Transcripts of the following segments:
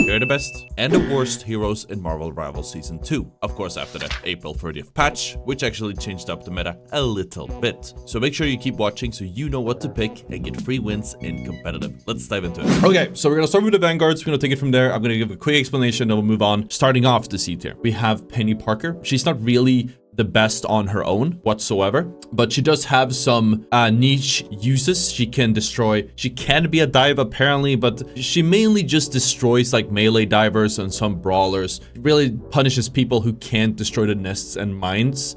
They're the best and the worst heroes in Marvel Rivals Season 2. Of course, after the April 30th patch, which actually changed up the meta a little bit. So make sure you keep watching so you know what to pick and get free wins in competitive. Let's dive into it. Okay, so we're gonna start with the Vanguards. We're gonna take it from there. I'm gonna give a quick explanation, then we'll move on. Starting off the C tier, we have Penny Parker. She's not really the best on her own whatsoever, but she does have some niche uses. She can destroy, she can be a dive apparently, but she mainly just destroys like melee divers and some brawlers. Really punishes people who can't destroy the nests and mines.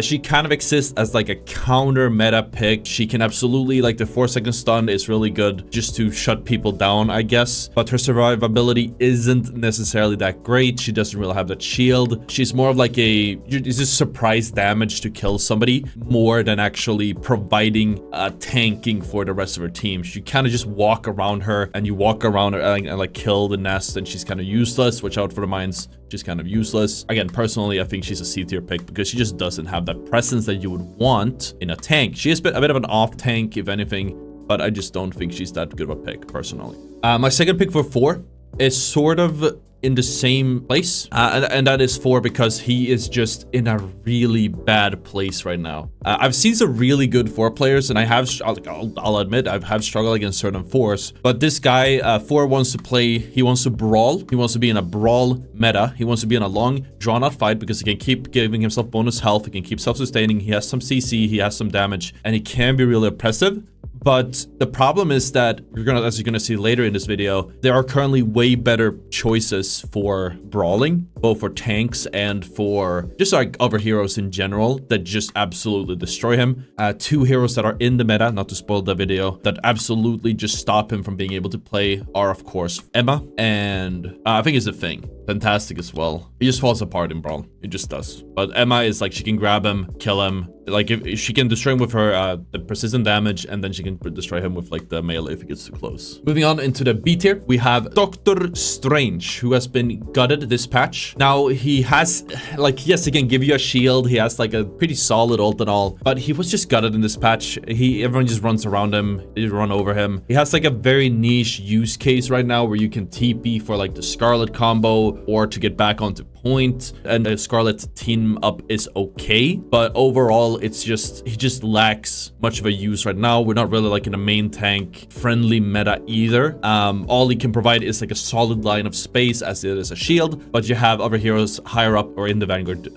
She kind of exists as like a counter meta pick. She can absolutely, like the 4-second stun is really good just to shut people down, I guess. But her survivability isn't necessarily that great. She doesn't really have that shield. She's more of like it's just surprise damage to kill somebody more than actually providing tanking for the rest of her team. She kind of just walk around her and you walk around her and like kill the nest, and she's kind of useless. Watch out for the mines. She's kind of useless. Again, personally, I think she's a C tier pick because she just doesn't have that presence that you would want in a tank. She is a bit of an off tank, if anything, but I just don't think she's that good of a pick, personally. My second pick for Thor is sort of in the same place, and that is Thor because he is just in a really bad place right now. I've seen some really good Thor players, and I have, I'll admit, I have struggled against certain Thors, but this guy, Thor wants to play, he wants to brawl, he wants to be in a brawl meta, he wants to be in a long, drawn-out fight because he can keep giving himself bonus health, he can keep self-sustaining, he has some CC, he has some damage, and he can be really oppressive. But the problem is that as you're gonna see later in this video, there are currently way better choices for brawling, both for tanks and for just like other heroes in general that just absolutely destroy him. Two heroes that are in the meta, not to spoil the video, that absolutely just stop him from being able to play are, of course, Emma and I think it's a thing. Fantastic as well. He just falls apart in brawl. It just does. But Emma is like, she can grab him, kill him. Like if she can destroy him with her the persistent damage, and then she can destroy him with like the melee if it gets too close. Moving on into the B tier, we have Doctor Strange, who has been gutted this patch. Now he has like, yes, he can give you a shield. He has like a pretty solid ult and all, but he was just gutted in this patch. Everyone just runs around him, they run over him. He has like a very niche use case right now where you can TP for like the Scarlet combo or to get back onto point, and the Scarlet team up is okay, but overall it's just, he just lacks much of a use right now. We're not really like in a main tank friendly meta either. All he can provide is like a solid line of space as it is a shield, but you have other heroes higher up or in the Vanguard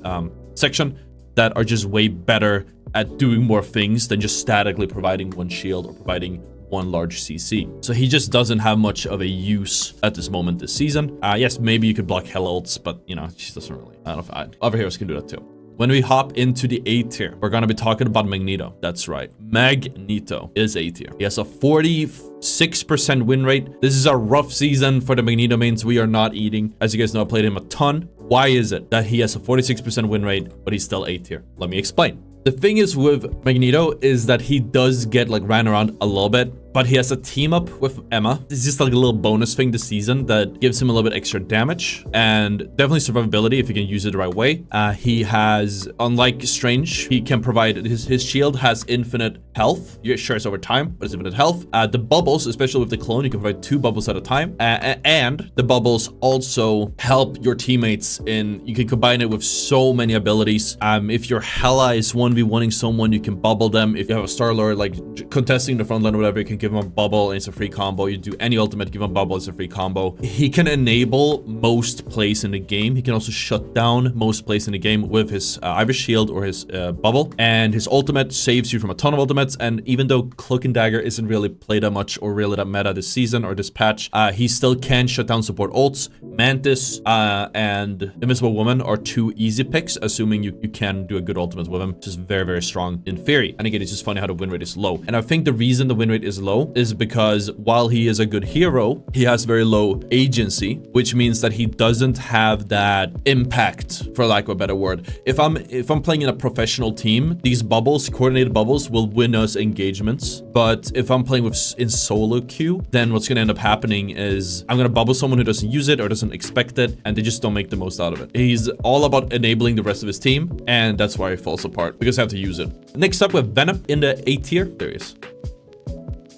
section that are just way better at doing more things than just statically providing one shield or providing one large CC. So he just doesn't have much of a use at this moment this season. Yes, maybe you could block hell ults, but you know, she doesn't really. I don't know if other heroes can do that too. When we hop into the A tier, we're gonna be talking about Magneto. That's right, Magneto is A tier. He has a 46% win rate. This is a rough season for the Magneto mains. We are not eating. As you guys know, I played him a ton. Why is it that he has a 46% win rate, but he's still A tier? Let me explain. The thing is with Magneto is that he does get like ran around a little bit, but he has a team up with Emma. It's just like a little bonus thing this season that gives him a little bit extra damage and definitely survivability if you can use it the right way. He has, unlike Strange, he can provide, his shield has infinite health. Yeah, sure, it's over time, but it's infinite health. The bubbles, especially with the clone, you can provide 2 bubbles at a time. And the bubbles also help your teammates in, you can combine it with so many abilities. If your Hela is 1v1ing someone, you can bubble them. If you have a Star-Lord like contesting the front line or whatever, you can give him a bubble and it's a free combo. You do any ultimate, give him a bubble, it's a free combo. He can enable most plays in the game. He can also shut down most plays in the game with his either shield or his bubble. And his ultimate saves you from a ton of ultimates. And even though Cloak and Dagger isn't really played that much or really that meta this season or this patch, he still can shut down support ults. Mantis and Invisible Woman are 2 easy picks, assuming you can do a good ultimate with him, which is very, very strong in theory. And again, it's just funny how the win rate is low. And I think the reason the win rate is low is because while he is a good hero, he has very low agency, which means that he doesn't have that impact, for lack of a better word. If I'm playing in a professional team, these bubbles, coordinated bubbles, will win us engagements. But if I'm playing in solo queue, then what's gonna end up happening is I'm gonna bubble someone who doesn't use it or doesn't expect it, and they just don't make the most out of it. He's all about enabling the rest of his team, and that's why he falls apart, because I have to use it. Next up, we have Venom in the A tier. There he is.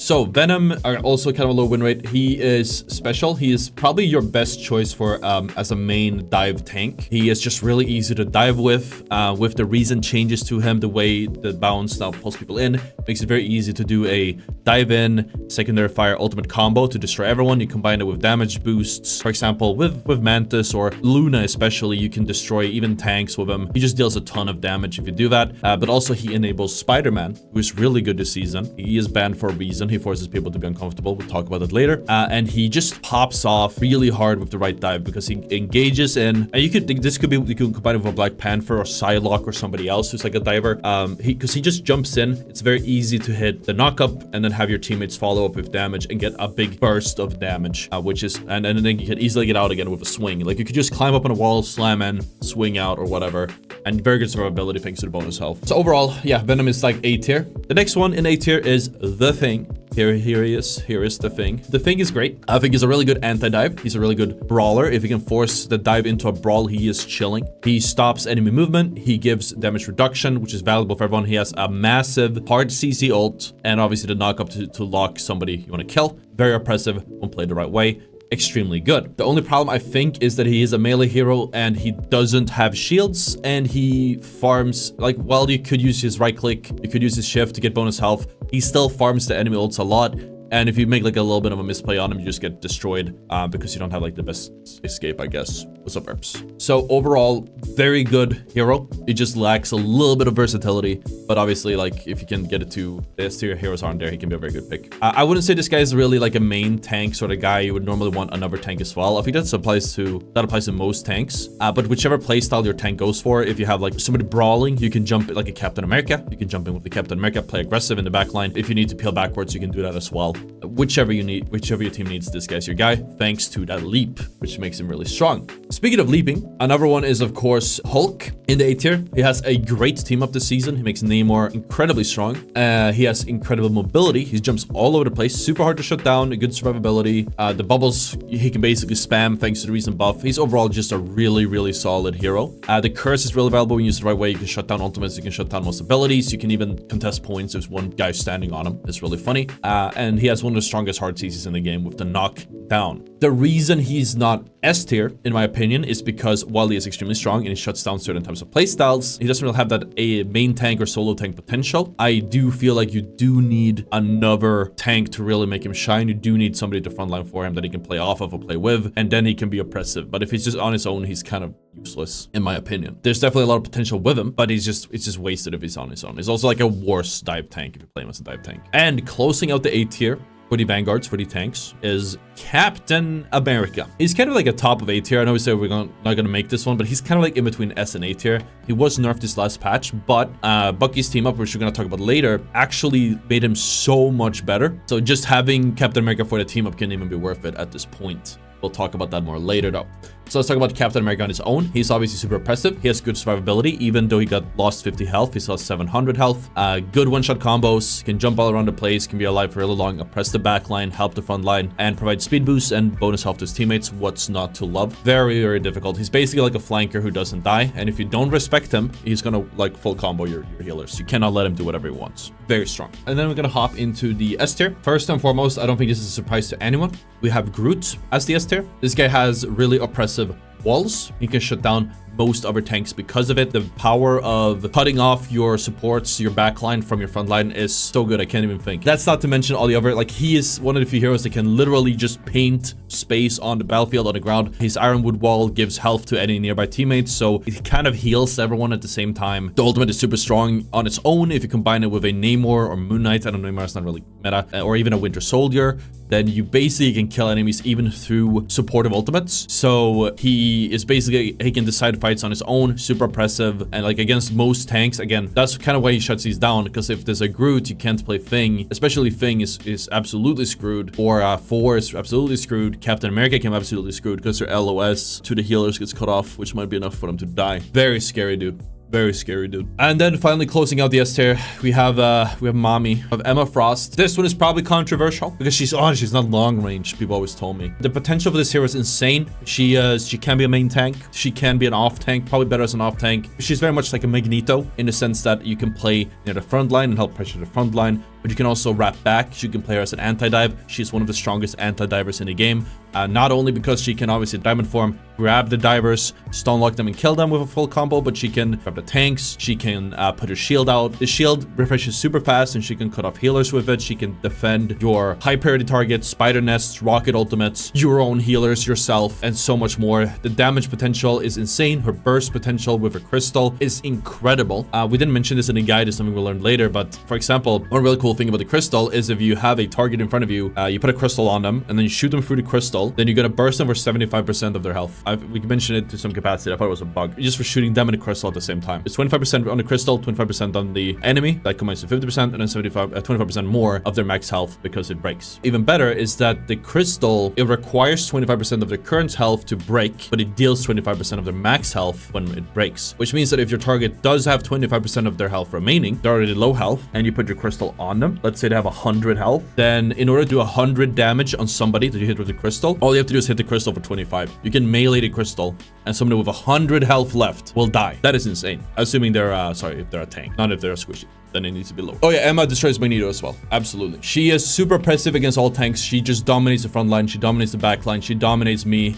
So Venom are also kind of a low win rate. He is special. He is probably your best choice for as a main dive tank. He is just really easy to dive with the recent changes to him, the way the bounce now pulls people in, makes it very easy to do a dive in, secondary fire, ultimate combo to destroy everyone. You combine it with damage boosts. For example, with Mantis or Luna especially, you can destroy even tanks with him. He just deals a ton of damage if you do that. But also he enables Spider-Man, who is really good this season. He is banned for a reason. He forces people to be uncomfortable. We'll talk about that later. And he just pops off really hard with the right dive because he engages in, and you could combine it with a Black Panther or Psylocke or somebody else who's like a diver. Because he just jumps in. It's very easy to hit the knockup and then have your teammates follow up with damage and get a big burst of damage, which is, and then you can easily get out again with a swing. Like you could just climb up on a wall, slam in, swing out or whatever, and very good survivability thanks to the bonus health. So overall, yeah, Venom is like A tier. The next one in A tier is The Thing. Here he is. Here is The Thing. The Thing is great. I think he's a really good anti-dive. He's a really good brawler. If he can force the dive into a brawl, he is chilling. He stops enemy movement. He gives damage reduction, which is valuable for everyone. He has a massive hard CC ult, and obviously the knock up to lock somebody you want to kill. Very oppressive when played the right way. Extremely good. The only problem I think is that he is a melee hero and he doesn't have shields, and he farms, like, while you could use his right click, you could use his shift to get bonus health, he still farms the enemy ults a lot. And if you make like a little bit of a misplay on him, you just get destroyed because you don't have like the best escape, I guess. What's up, Erps? So overall, very good hero. It just lacks a little bit of versatility, but obviously, like, if you can get it to the S tier heroes aren't there, he can be a very good pick. I wouldn't say this guy is really like a main tank sort of guy. You would normally want another tank as well. I think that applies to most tanks. But whichever playstyle your tank goes for, if you have like somebody brawling, you can jump like a Captain America. You can jump in with the Captain America, play aggressive in the backline. If you need to peel backwards, you can do that as well. Whichever your team needs, this guy's your guy, thanks to that leap, which makes him really strong. Speaking of leaping, another one is, of course, Hulk in the A tier. He has a great team up this season. He makes Namor incredibly strong. He has incredible mobility. He jumps all over the place, super hard to shut down, a good survivability. The bubbles, he can basically spam thanks to the recent buff. He's overall just a really, really solid hero. The curse is really valuable when you use it the right way. You can shut down ultimates, you can shut down most abilities, you can even contest points. There's one guy standing on him. It's really funny. And he has one of the strongest hard CCs in the game with the knockdown. The reason he's not S tier, in my opinion, is because while he is extremely strong and he shuts down certain types of playstyles, he doesn't really have that a main tank or solo tank potential. I do feel like you do need another tank to really make him shine. You do need somebody to frontline for him that he can play off of or play with, and then he can be oppressive. But if he's just on his own, he's kind of useless, in my opinion. There's definitely a lot of potential with him, but it's just wasted if he's on his own. He's also like a worse dive tank if you play him as a dive tank. And closing out the A tier for the Vanguards, for the tanks, is Captain America. He's kind of like a top of A tier. I know we said we're not gonna make this one, but he's kind of like in between S and A tier. He was nerfed this last patch, but Bucky's team up, which we're gonna talk about later, actually made him so much better. So just having Captain America for the team up can even be worth it at this point. We'll talk about that more later though. So let's talk about Captain America on his own. He's obviously super impressive. He has good survivability, even though he got lost 50 health. He still has 700 health. Good one-shot combos, can jump all around the place, can be alive for really long, oppress the backline, help the front line, and provide speed boosts and bonus health to his teammates. What's not to love? Very, very difficult. He's basically like a flanker who doesn't die, and if you don't respect him, he's gonna like full combo your healers. You cannot let him do whatever he wants. Very strong. And then we're gonna hop into the S tier. First and foremost, I don't think this is a surprise to anyone. We have Groot as the S tier. This guy has really oppressive walls. He can shut down most other tanks because of it. The power of cutting off your supports, your backline from your front line is so good, I can't even think. That's not to mention all the other, like, he is one of the few heroes that can literally just paint space on the battlefield, on the ground. His Ironwood wall gives health to any nearby teammates, so it kind of heals everyone at the same time. The ultimate is super strong on its own. If you combine it with a Namor or Moon Knight, I don't know, Namor's not really meta, or even a Winter Soldier, then you basically can kill enemies even through supportive ultimates. So he is basically, he can decide fights on his own, super oppressive, and like against most tanks. Again, that's kind of why he shuts these down, because if there's a Groot, you can't play Thing, especially Thing is absolutely screwed, or Thor is absolutely screwed. Captain America can be absolutely screwed because their LOS to the healers gets cut off, which might be enough for them to die. Very scary, dude. Very scary, dude. And then finally closing out the S tier, we have Mommy of Emma Frost. This one is probably controversial because she's not long range, people always told me. The potential for this hero is insane. She can be a main tank. She can be an off tank, probably better as an off tank. She's very much like a Magneto in the sense that you can play near the front line and help pressure the front line. but you can also wrap back. She can play her as an anti-dive. She's one of the strongest anti-divers in the game. Not only because she can obviously diamond form, grab the divers, stun lock them and kill them with a full combo, but she can grab the tanks. She can put her shield out. The shield refreshes super fast and she can cut off healers with it. She can defend your high priority targets, spider nests, rocket ultimates, your own healers, yourself, and so much more. The damage potential is insane. Her burst potential with her crystal is incredible. We didn't mention this in the guide, it's something we'll learn later, but for example, one really cool thing about the crystal is if you have a target in front of you, you put a crystal on them and then you shoot them through the crystal, then you're gonna burst them for 75% of their health. We can mention it to some capacity. I thought it was a bug. Just for shooting them in the crystal at the same time. It's 25% on the crystal, 25% on the enemy. That combines to 50%, and then 25% more of their max health because it breaks. Even better is that the crystal, it requires 25% of their current health to break, but it deals 25% of their max health when it breaks. Which means that if your target does have 25% of their health remaining, they're already low health, and you put your crystal on them, let's say they have 100 health, then in order to do 100 damage on somebody that you hit with the crystal, all you have to do is hit the crystal for 25. You can melee the crystal, and somebody with 100 health left will die. That is insane. Assuming they're, sorry, if they're a tank, not if they're a squishy. Then it needs to be low. Oh yeah, Emma destroys Magneto as well. Absolutely. She is super oppressive against all tanks. She just dominates the front line. She dominates the back line. She dominates me.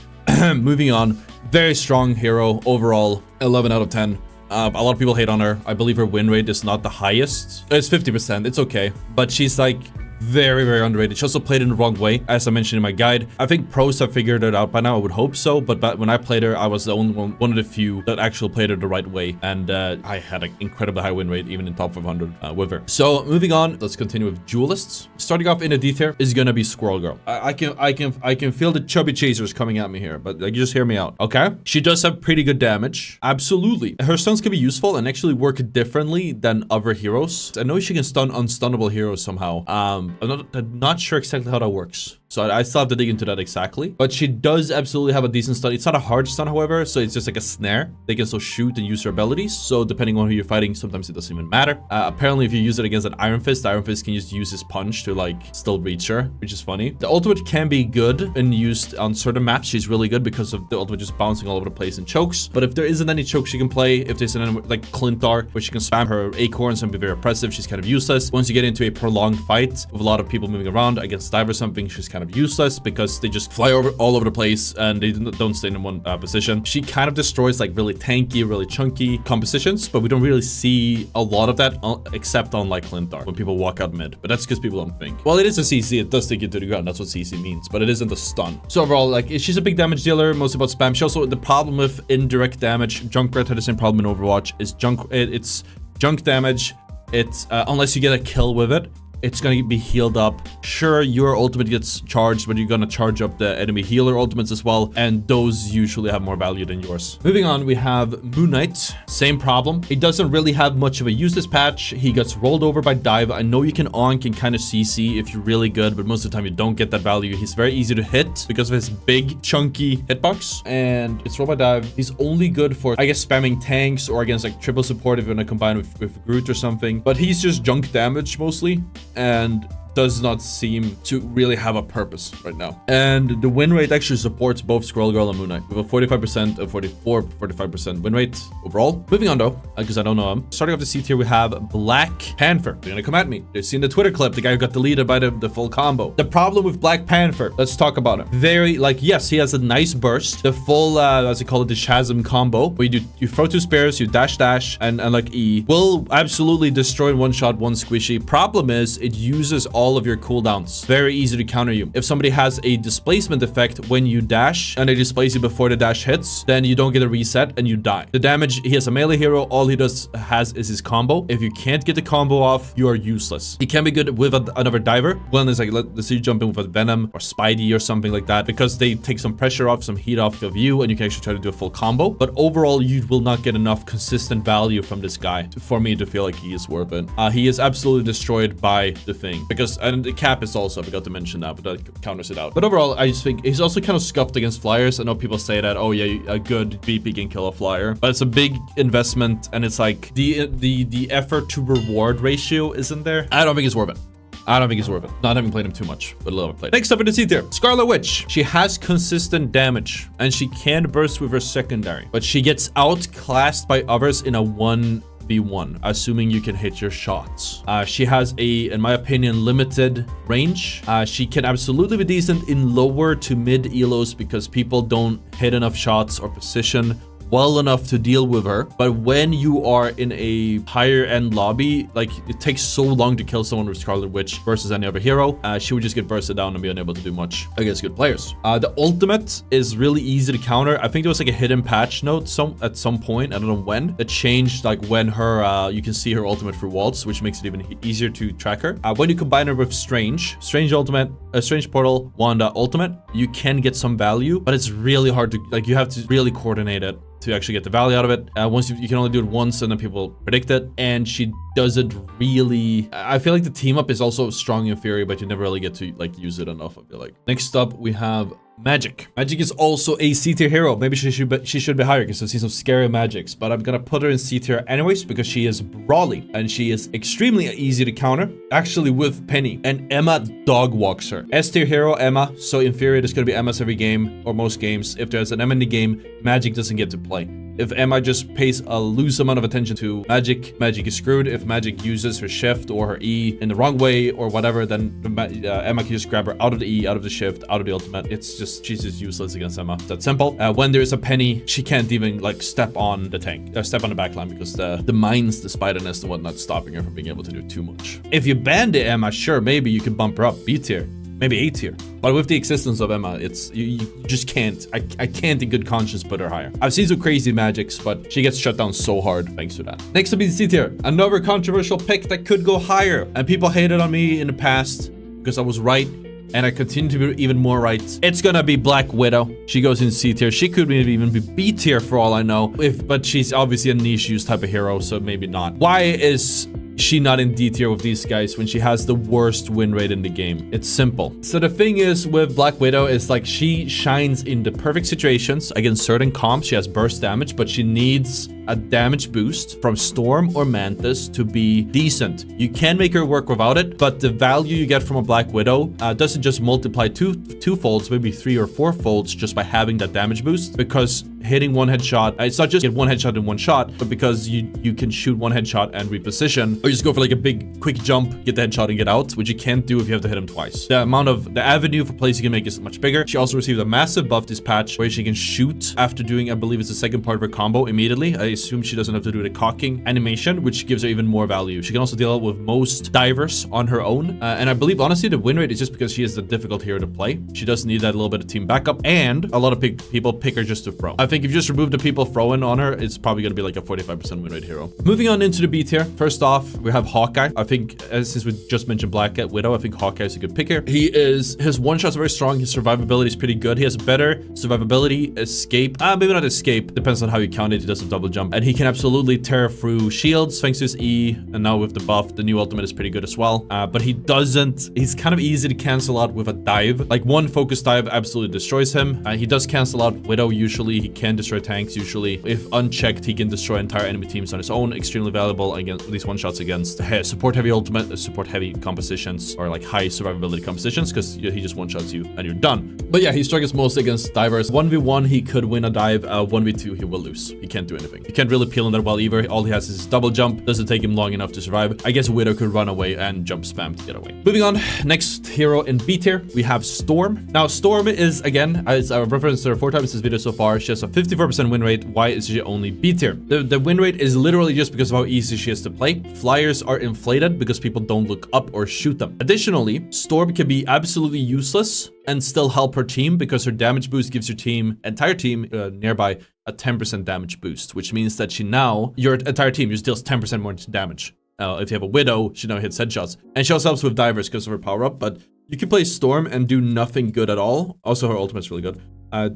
Moving on. Very strong hero overall. 11 out of 10. A lot of people hate on her. I believe her win rate is not the highest. It's 50%. It's okay. But she's like very, very underrated. She also played in the wrong way, as I mentioned in my guide. I think pros have figured it out by now. I would hope so. But when I played her, I was the only one of the few that actually played her the right way. And I had an incredibly high win rate, even in top 500 with her. So moving on, let's continue with duelists. Starting off in a D tier is gonna be Squirrel Girl. I can feel the chubby chasers coming at me here, but like, just hear me out, okay? She does have pretty good damage. Absolutely. Her stuns can be useful and actually work differently than other heroes. I know she can stun unstunnable heroes somehow. I'm not sure exactly how that works. So I still have to dig into that exactly. But she does absolutely have a decent stun. It's not a hard stun, however, so it's just like a snare. They can still shoot and use her abilities. So depending on who you're fighting, sometimes it doesn't even matter. Apparently, if you use it against an Iron Fist can just use his punch to like still reach her, which is funny. The ultimate can be good and used on certain maps. She's really good because of the ultimate just bouncing all over the place and chokes. But if there isn't any choke she can play, if there's an like Clintar, where she can spam her acorns and be very oppressive, she's kind of useless. Once you get into a prolonged fight with a lot of people moving around against dive or something, she's kind of useless because they just fly all over the place and they don't stay in one position. She kind of destroys like really tanky, really chunky compositions, but we don't really see a lot of that except on like Clintar when people walk out mid. But that's because people don't think. Well, it is a CC. It does take you to the ground. That's what CC means, but it isn't a stun. So overall, like she's a big damage dealer, mostly about spam. She also, the problem with indirect damage, Junkrat had the same problem in Overwatch, is it's junk damage. It's unless you get a kill with it, it's gonna be healed up. Sure, your ultimate gets charged, but you're gonna charge up the enemy healer ultimates as well, and those usually have more value than yours. Moving on, we have Moon Knight. Same problem. He doesn't really have much of a use this patch. He gets rolled over by dive. I know you can onk and kind of CC if you're really good, but most of the time you don't get that value. He's very easy to hit because of his big, chunky hitbox, and it's rolled by dive. He's only good for, I guess, spamming tanks or against like triple support if you want to combine with Groot or something, but he's just junk damage mostly, and does not seem to really have a purpose right now. And the win rate actually supports both Squirrel Girl and Moon Knight with a 45% and 45% win rate overall. Moving on though, because I don't know him. Starting off the C tier, we have Black Panther. They're gonna come at me. They've seen the Twitter clip, the guy who got deleted by the full combo. The problem with Black Panther, let's talk about him. Very, like, yes, he has a nice burst. The full, as they call it, the Shazam combo, where you throw two spares, you dash, and like E, will absolutely destroy in one shot one squishy. Problem is, it uses all of your cooldowns. Very easy to counter you. If somebody has a displacement effect when you dash and they displace you before the dash hits, then you don't get a reset and you die. The damage, he has a melee hero. All he has is his combo. If you can't get the combo off, you are useless. He can be good with another diver. When it's like, let's say you jump in with a Venom or Spidey or something like that, because they take some pressure off, some heat off of you, and you can actually try to do a full combo. But overall, you will not get enough consistent value from this guy for me to feel like he is worth it. He is absolutely destroyed by the thing, because, and the cap is also, I forgot to mention that, but that counters it out. But overall, I just think he's also kind of scuffed against flyers. I know people say that, oh yeah, a good BP can kill a flyer, but it's a big investment, and it's like the effort to reward ratio isn't there. I don't think it's worth it. I don't think it's worth it. Not having played him too much, but a little bit played. Next up in the C tier, Scarlet Witch. She has consistent damage, and she can burst with her secondary, but she gets outclassed by others in a 1 1v1, assuming you can hit your shots. She has a, in my opinion, limited range. She can absolutely be decent in lower to mid elos because people don't hit enough shots or position well enough to deal with her. But when you are in a higher end lobby, like it takes so long to kill someone with Scarlet Witch versus any other hero, she would just get bursted down and be unable to do much against good players. The ultimate is really easy to counter. I think there was like a hidden patch note at some point, I don't know when, that changed like when her you can see her ultimate through walls, which makes it even easier to track her. When you combine her with Strange ultimate, Strange Portal, Wanda ultimate, you can get some value, but it's really hard to, like, you have to really coordinate it to actually get the value out of it. Once you can only do it once and then people predict it, and she doesn't really, I feel like the team up is also strong in theory, but you never really get to like use it enough, I feel like. Next up we have Magik. Magik is also a C tier hero. Maybe she should be higher because I've seen some scary Magics, but I'm gonna put her in C tier anyways because she is brawly and she is extremely easy to counter, actually with Penny, and Emma dog walks her. S tier hero Emma, so in theory there's gonna be Emmas every game or most games. If there's an Emma in the game, Magik doesn't get to play. If Emma just pays a loose amount of attention to Magik, Magik is screwed. If Magik uses her shift or her E in the wrong way or whatever, then Emma can just grab her out of the E, out of the shift, out of the ultimate. It's just, she's just useless against Emma. That's simple. When there's a Penny, she can't even like step on the tank, step on the backline because the mines, the spider nest and whatnot stopping her from being able to do too much. If you ban the Emma, sure, maybe you can bump her up B tier. Maybe A tier. But with the existence of Emma, it's you just can't. I can't in good conscience put her higher. I've seen some crazy Magics, but she gets shut down so hard thanks to that. Next to be the C tier. Another controversial pick that could go higher. And people hated on me in the past because I was right. And I continue to be even more right. It's gonna be Black Widow. She goes in C tier. She could maybe even be B tier for all I know. But she's obviously a niche use type of hero, so maybe not. Why is she not in D tier with these guys when she has the worst win rate in the game? It's simple. So the thing is with Black Widow is like she shines in the perfect situations against certain comps. She has burst damage, but she needs a damage boost from Storm or Mantis to be decent. You can make her work without it, but the value you get from a Black Widow doesn't just multiply two folds, maybe 3 or 4 folds just by having that damage boost, because hitting one headshot, it's not just get one headshot in one shot, but because you can shoot one headshot and reposition, or just go for like a big quick jump, get the headshot and get out, which you can't do if you have to hit him twice. The avenue for plays you can make is much bigger. She also received a massive buff this patch where she can shoot after doing, I believe it's the second part of her combo immediately. I assume she doesn't have to do the cocking animation, which gives her even more value. She can also deal with most divers on her own. And I believe, honestly, the win rate is just because she is the difficult hero to play. She does need that little bit of team backup, and a lot of people pick her just to throw. I think if you just remove the people throwing on her, it's probably going to be like a 45% win rate hero. Moving on into the B tier. First off, we have Hawkeye. I think, since we just mentioned Black Widow, I think Hawkeye is a good picker. His one-shots are very strong. His survivability is pretty good. He has better survivability, escape. Maybe not escape. Depends on how you count it. He does a double jump. And he can absolutely tear through shields thanks to his E. And now with the buff, the new ultimate is pretty good as well. But he's kind of easy to cancel out with a dive. Like one focus dive absolutely destroys him. He does cancel out Widow usually. He can destroy tanks usually. If unchecked, he can destroy entire enemy teams on his own. Extremely valuable against these one-shots against support heavy ultimate, support heavy compositions, or like high survivability compositions, because he just one-shots you and you're done. But yeah, he struggles most against divers. 1v1, he could win a dive. 1v2, he will lose. He can't do anything. He can't really peel on that well either. All he has is his double jump. Doesn't take him long enough to survive. I guess Widow could run away and jump spam to get away. Moving on, next hero in B tier, we have Storm. Now, Storm is, again, as I've referenced her 4 times in this video so far, she has a 54% win rate. Why is she only B tier? The win rate is literally just because of how easy she is to play. Flyers are inflated because people don't look up or shoot them. Additionally, Storm can be absolutely useless and still help her team because her damage boost gives your entire team nearby a 10% damage boost, which means that your entire team just deals 10% more damage. If you have a Widow, she now hits headshots. And she also helps with divers because of her power up, but you can play Storm and do nothing good at all. Also, her ultimate's really good.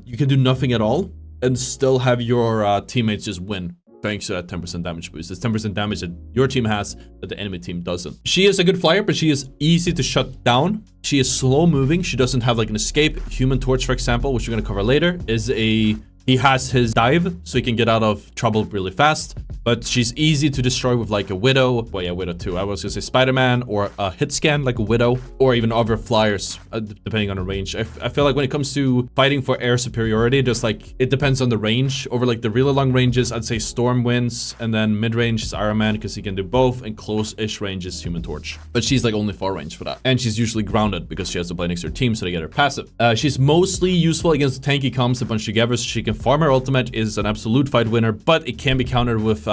You can do nothing at all and still have your teammates just win, thanks to that 10% damage boost. It's 10% damage that your team has that the enemy team doesn't. She is a good flyer, but she is easy to shut down. She is slow moving. She doesn't have like an escape. Human Torch, for example, which we're going to cover later, is a He has his dive, so he can get out of trouble really fast. But she's easy to destroy with like a Widow. Well, yeah, Widow too. I was gonna say Spider-Man or a hit scan like a Widow, or even other flyers, depending on the range. I feel like when it comes to fighting for air superiority, just like it depends on the range. Over like the really long ranges, I'd say Storm wins, and then mid-range is Iron Man because he can do both, and close-ish range is Human Torch. But she's like only far range for that. And she's usually grounded because she has to play next to her team, so they get her passive. She's mostly useful against tanky comps a bunch together, so she can farm her ultimate, is an absolute fight winner, but it can be countered with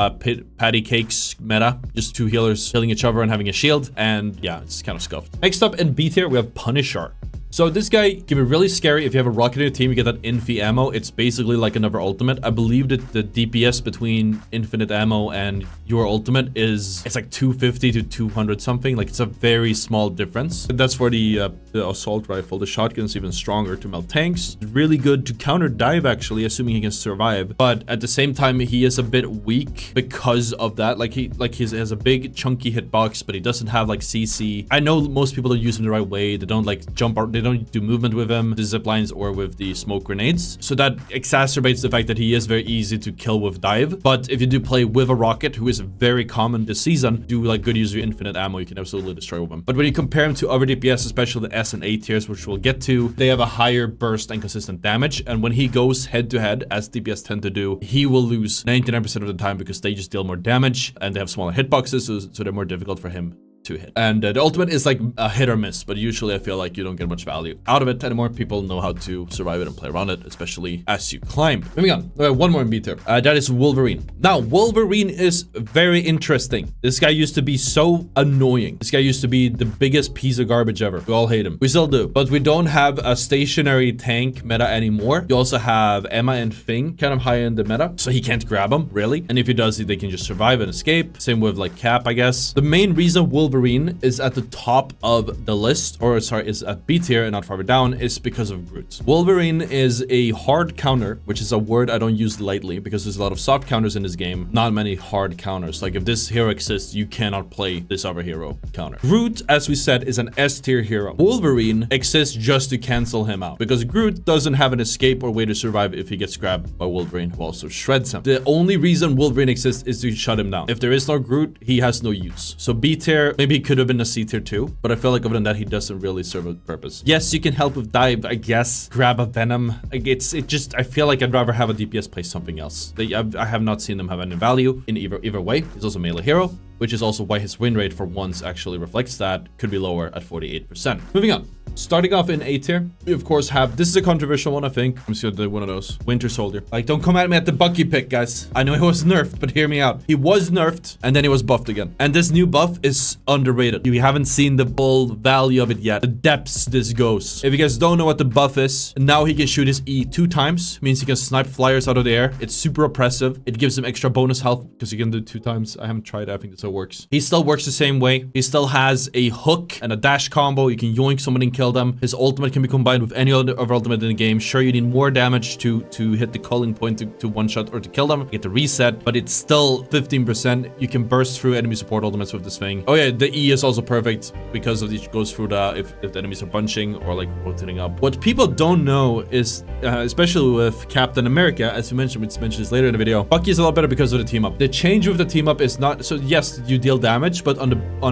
patty cakes meta, just two healers killing each other and having a shield, and yeah, it's kind of scuffed. Next up in B tier, we have Punisher. So this guy can be really scary. If you have a rocket in your team, you get that infi ammo. It's basically like another ultimate. I believe that the DPS between infinite ammo and your ultimate it's like 250 to 200 something. Like it's a very small difference. That's for the assault rifle. The shotgun's even stronger to melt tanks. Really good to counter dive actually, assuming he can survive. But at the same time, he is a bit weak because of that. Like he has a big chunky hitbox, but he doesn't have like CC. I know most people don't use him the right way. They don't like jump out. They don't do movement with him, the zip lines, or with the smoke grenades. So that exacerbates the fact that he is very easy to kill with dive. But if you do play with a rocket, who is very common this season, do like good use of infinite ammo, you can absolutely destroy with him. But when you compare him to other DPS, especially the S and A tiers, which we'll get to, they have a higher burst and consistent damage. And when he goes head to head, as DPS tend to do, he will lose 99% of the time because they just deal more damage and they have smaller hitboxes, so they're more difficult for him to hit. And the ultimate is like a hit or miss, but usually I feel like you don't get much value out of it anymore. People know how to survive it and play around it, especially as you climb. Moving on, one more in B tier. That is Wolverine. Now, Wolverine is very interesting. This guy used to be so annoying. This guy used to be the biggest piece of garbage ever. We all hate him. We still do, but we don't have a stationary tank meta anymore. You also have Emma and Thing kind of high in the meta, so he can't grab them really. And if he does, they can just survive and escape. Same with like Cap, I guess. The main reason Wolverine is at the top of the list, or sorry, is at B tier and not farther down, is because of Groot. Wolverine is a hard counter, which is a word I don't use lightly because there's a lot of soft counters in this game, not many hard counters. Like if this hero exists, you cannot play this other hero counter. Groot, as we said, is an S tier hero. Wolverine exists just to cancel him out because Groot doesn't have an escape or way to survive if he gets grabbed by Wolverine, who also shreds him. The only reason Wolverine exists is to shut him down. If there is no Groot, he has no use. So B tier, maybe he could have been a C tier too, but I feel like other than that, he doesn't really serve a purpose. Yes, you can help with dive, I guess. Grab a Venom. Like I feel like I'd rather have a DPS play something else. I have not seen them have any value in either way. He's also a melee hero, which is also why his win rate for once actually reflects that. Could be lower at 48%. Moving on. Starting off in A tier, we of course have, this is a controversial one, I think. I'm just gonna do one of those. Winter Soldier. Like, don't come at me at the Bucky pick, guys. I know he was nerfed, but hear me out. He was nerfed, and then he was buffed again. And this new buff is underrated. You haven't seen the full value of it yet. The depths this goes. If you guys don't know what the buff is, now he can shoot his E 2 times. Means he can snipe flyers out of the air. It's super oppressive. It gives him extra bonus health because you can do 2 times. I haven't tried it. I think it still works. He still works the same way. He still has a hook and a dash combo. You can yoink somebody and kill them. His ultimate can be combined with any other ultimate in the game. Sure, you need more damage to hit the culling point to one shot or to kill them, get the reset, but it's still 15%. You can burst through enemy support ultimates with this thing. Oh yeah, the E is also perfect because of it goes through the if the enemies are bunching or like rotating up. What people don't know is, especially with Captain America, as we mentioned this later in the video, Bucky is a lot better because of the team up. The change with the team up is not, so yes, you deal damage, but on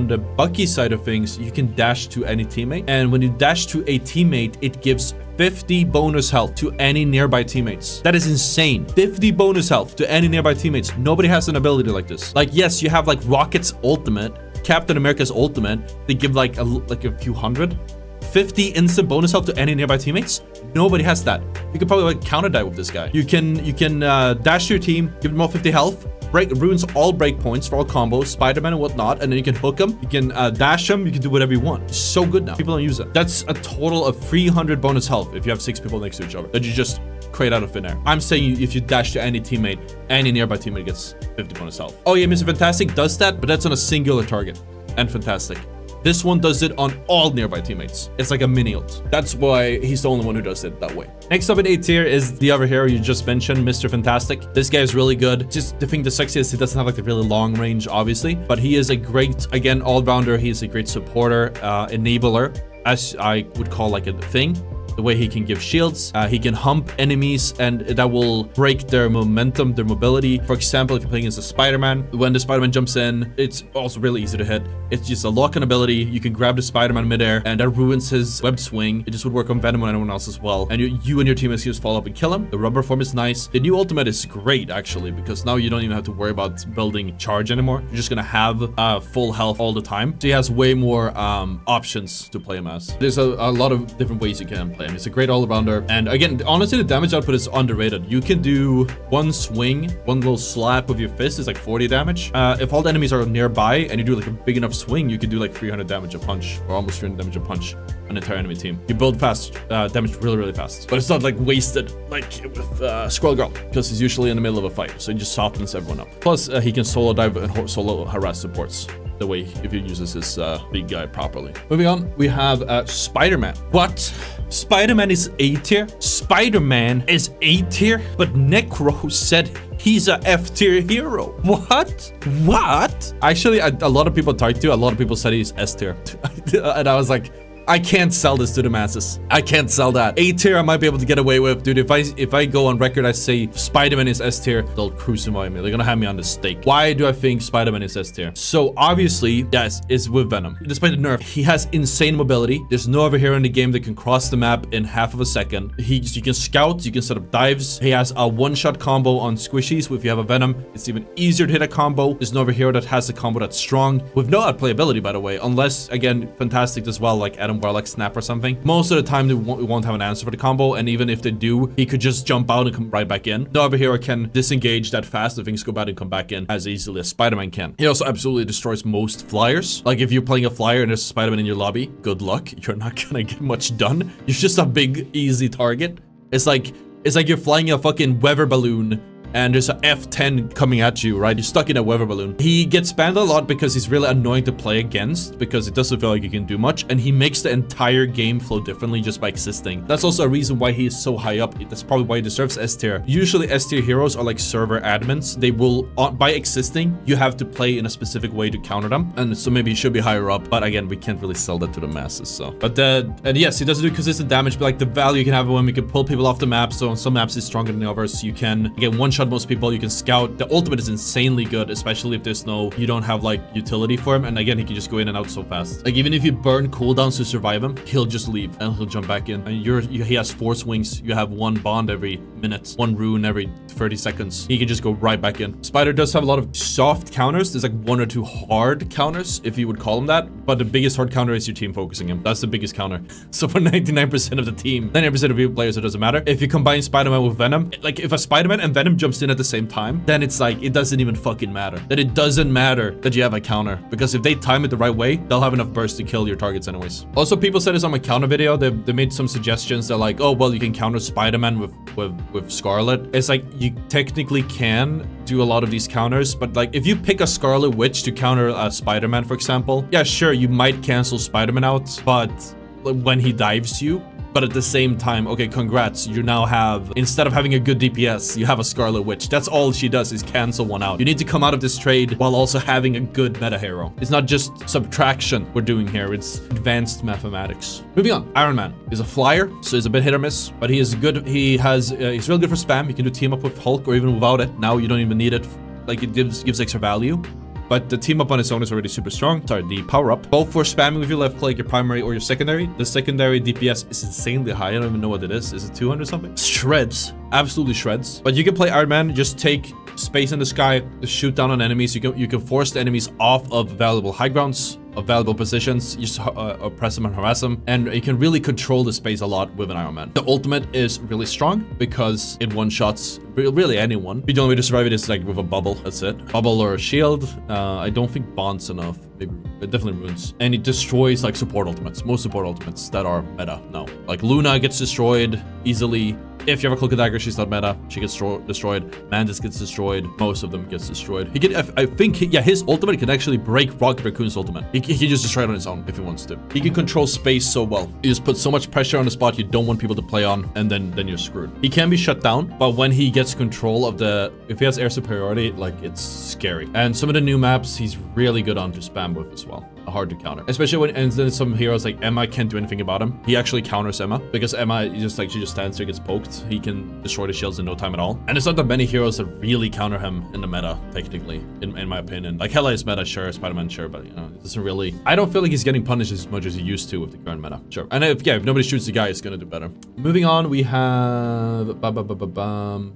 the Bucky side of things, you can dash to any teammate, and when you dash to a teammate, it gives 50 bonus health to any nearby teammates. That is insane. 50 bonus health to any nearby teammates. Nobody has an ability like this. Like, yes, you have like Rocket's ultimate, Captain America's ultimate. They give like a few hundred. 50 instant bonus health to any nearby teammates. Nobody has that. You can probably like counter dive with this guy. You can dash to your team, give them all 50 health. Ruins all breakpoints for all combos, Spider-Man and whatnot, and then you can hook them, you can dash them, you can do whatever you want. It's so good now. People don't use it. That's a total of 300 bonus health if you have 6 people next to each other that you just create out of thin air. I'm saying if you dash to any teammate, any nearby teammate gets 50 bonus health. Oh yeah, Mr. Fantastic does that, but that's on a singular target. And Fantastic. This one does it on all nearby teammates. It's like a mini ult. That's why he's the only one who does it that way. Next up in A tier is the other hero you just mentioned, Mr. Fantastic. This guy is really good. Just the thing that sucks is he doesn't have like the really long range, obviously, but he is a great, again, all-rounder. He is a great supporter, enabler, as I would call like a thing. the way he can give shields. He can hump enemies, and that will break their momentum, their mobility. For example, if you're playing against a Spider-Man, when the Spider-Man jumps in, it's also really easy to hit. It's just a lock-on ability. You can grab the Spider-Man midair, and that ruins his web swing. It just would work on Venom and anyone else as well. And you and your teammates can just follow up and kill him. The rubber form is nice. The new ultimate is great, actually, because now you don't even have to worry about building charge anymore. You're just gonna have full health all the time. So he has way more options to play him as. There's a lot of different ways you can play him. He's a great all-rounder. And again, honestly, the damage output is underrated. You can do one swing, one little slap of your fist is like 40 damage. If all the enemies are nearby and you do like a big enough swing, you can do like 300 damage a punch, or almost 300 damage a punch on an entire enemy team. You build fast, damage really fast. But it's not like wasted like with Squirrel Girl, because he's usually in the middle of a fight. So he just softens everyone up. Plus, he can solo dive and solo harass supports. The way if he uses his big guy properly. Moving on, we have Spider-Man. What? Spider-Man is A tier? Spider-Man is A tier? But Necros said he's a F tier hero. What? What? Actually, a lot of people talked to, a lot of people said he's S tier. And I was like, I can't sell this to the masses. I can't sell that. A tier I might be able to get away with. Dude, if I go on record, I say Spider-Man is S tier, they'll crucify me. They're gonna have me on the stake. Why do I think Spider-Man is S tier? So obviously, yes, it's with Venom. Despite the nerf, he has insane mobility. There's no other hero in the game that can cross the map in half of a second. You can scout, you can set up dives. He has a one-shot combo on squishies. If you have a Venom, it's even easier to hit a combo. There's no other hero that has a combo that's strong. With no outplayability, by the way, unless, again, fantastic as well, like Adam Warlock snap or something. Most of the time they won't have an answer for the combo, and even if they do, he could just jump out and come right back in. No other hero can disengage that fast if things go bad and come back in as easily as Spider-Man can. He also absolutely destroys most flyers. Like if you're playing a flyer and there's a Spider-Man in your lobby, good luck. You're not gonna get much done. You're just a big easy target. It's like you're flying a fucking weather balloon and there's a F10 coming at you, right? You're stuck in a weather balloon. He gets banned a lot because he's really annoying to play against, because it doesn't feel like he can do much, and he makes the entire game flow differently just by existing. That's also a reason why he is so high up. That's probably why he deserves S tier. Usually S tier heroes are like server admins. They will, by existing, you have to play in a specific way to counter them, and so maybe he should be higher up, but again, we can't really sell that to the masses, so. But and yes, he doesn't do consistent damage, but like the value you can have when we can pull people off the map, so on some maps he's stronger than the others. You can, again, one-shot most people, you can scout. The ultimate is insanely good, especially if you don't have like utility for him, and again, he can just go in and out so fast. Like even if you burn cooldowns to survive him, he'll just leave and he'll jump back in. And he has 4 swings. You have 1 bond every minute, 1 rune every 30 seconds. He can just go right back in. Spider does have a lot of soft counters. There's like 1 or 2 hard counters, if you would call them that, but the biggest hard counter is your team focusing him. That's the biggest counter. So for 99% of the team, 99% of your players, it doesn't matter. If you combine Spider-Man with Venom, like if a Spider-Man and Venom jumps in at the same time, then it's like, it doesn't even fucking matter. That it doesn't matter that you have a counter, because if they time it the right way, they'll have enough burst to kill your targets anyways. Also, people said this on my counter video. They made some suggestions. They're like, oh, well, you can counter Spider-Man with Scarlet. It's like, you technically can do a lot of these counters, but like if you pick a Scarlet Witch to counter a Spider-Man, for example, yeah, sure, you might cancel Spider-Man out, but when he dives you, but at the same time, okay, congrats. You now have, instead of having a good DPS, you have a Scarlet Witch. That's all she does, is cancel one out. You need to come out of this trade while also having a good meta hero. It's not just subtraction we're doing here, it's advanced mathematics. Moving on, Iron Man is a flyer, so he's a bit hit or miss, but he is good. He's real good for spam. You can do team up with Hulk or even without it. Now you don't even need it. Like it gives extra value. But the team up on its own is already super strong. Sorry, the power up. Both for spamming with your left click, your primary or your secondary. The secondary DPS is insanely high. I don't even know what it is. Is it 200 something? Shreds. Absolutely shreds. But you can play Iron Man, just take space in the sky, just shoot down on enemies. You can force the enemies off of valuable high grounds, of valuable positions. You just oppress them and harass them, and you can really control the space a lot with an Iron Man. The ultimate is really strong because it one-shots really anyone. The only way to survive it is like with a bubble. That's it. Bubble or a shield. I don't think bond's enough. Maybe, but definitely runes. And it destroys like support ultimates. Most support ultimates that are meta. No, like Luna gets destroyed easily. If you have a Cloak and Dagger, she's not meta. She gets destroyed. Mantis gets destroyed. Most of them gets destroyed. He can, I think, yeah, his ultimate can actually break Rocket Raccoon's ultimate. He can just destroy it on his own if he wants to. He can control space so well. You just put so much pressure on the spot you don't want people to play on, and then you're screwed. He can be shut down, but when he gets control of if he has air superiority, like, it's scary. And some of the new maps, he's really good on to spam with as well. hard to counter. Especially when and then some heroes like Emma can't do anything about him. He actually counters Emma because Emma just like she just stands there, gets poked. He can destroy the shields in no time at all. And it's not that many heroes that really counter him in the meta, technically, in my opinion. Like Hela is meta, sure, Spider-Man, sure, but you know, it doesn't really. I don't feel like he's getting punished as much as he used to with the current meta. Sure. And if nobody shoots the guy, it's gonna do better. Moving on, we have